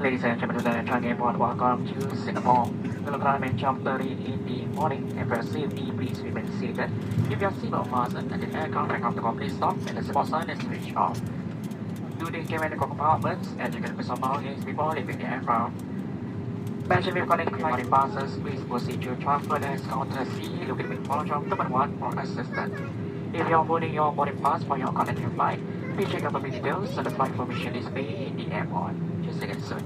Ladies and gentlemen, Chang Airport, welcome to Singapore. We'll climb at jump 30 in the morning and for safety, please remain seated. If your seatbelt fastened and the aircraft back up to complete stop and the support sign is switched off. Do the mechanical compartments and you can put some belongings before leaving the aircraft. Passenger vehicle connecting boarding passes, please proceed to transfer the counter C, looking with follow job number 1 for assistance. If you're boarding your boarding pass for your connecting flight, please check out the details and the flight information display in the airport. Just a second, sir.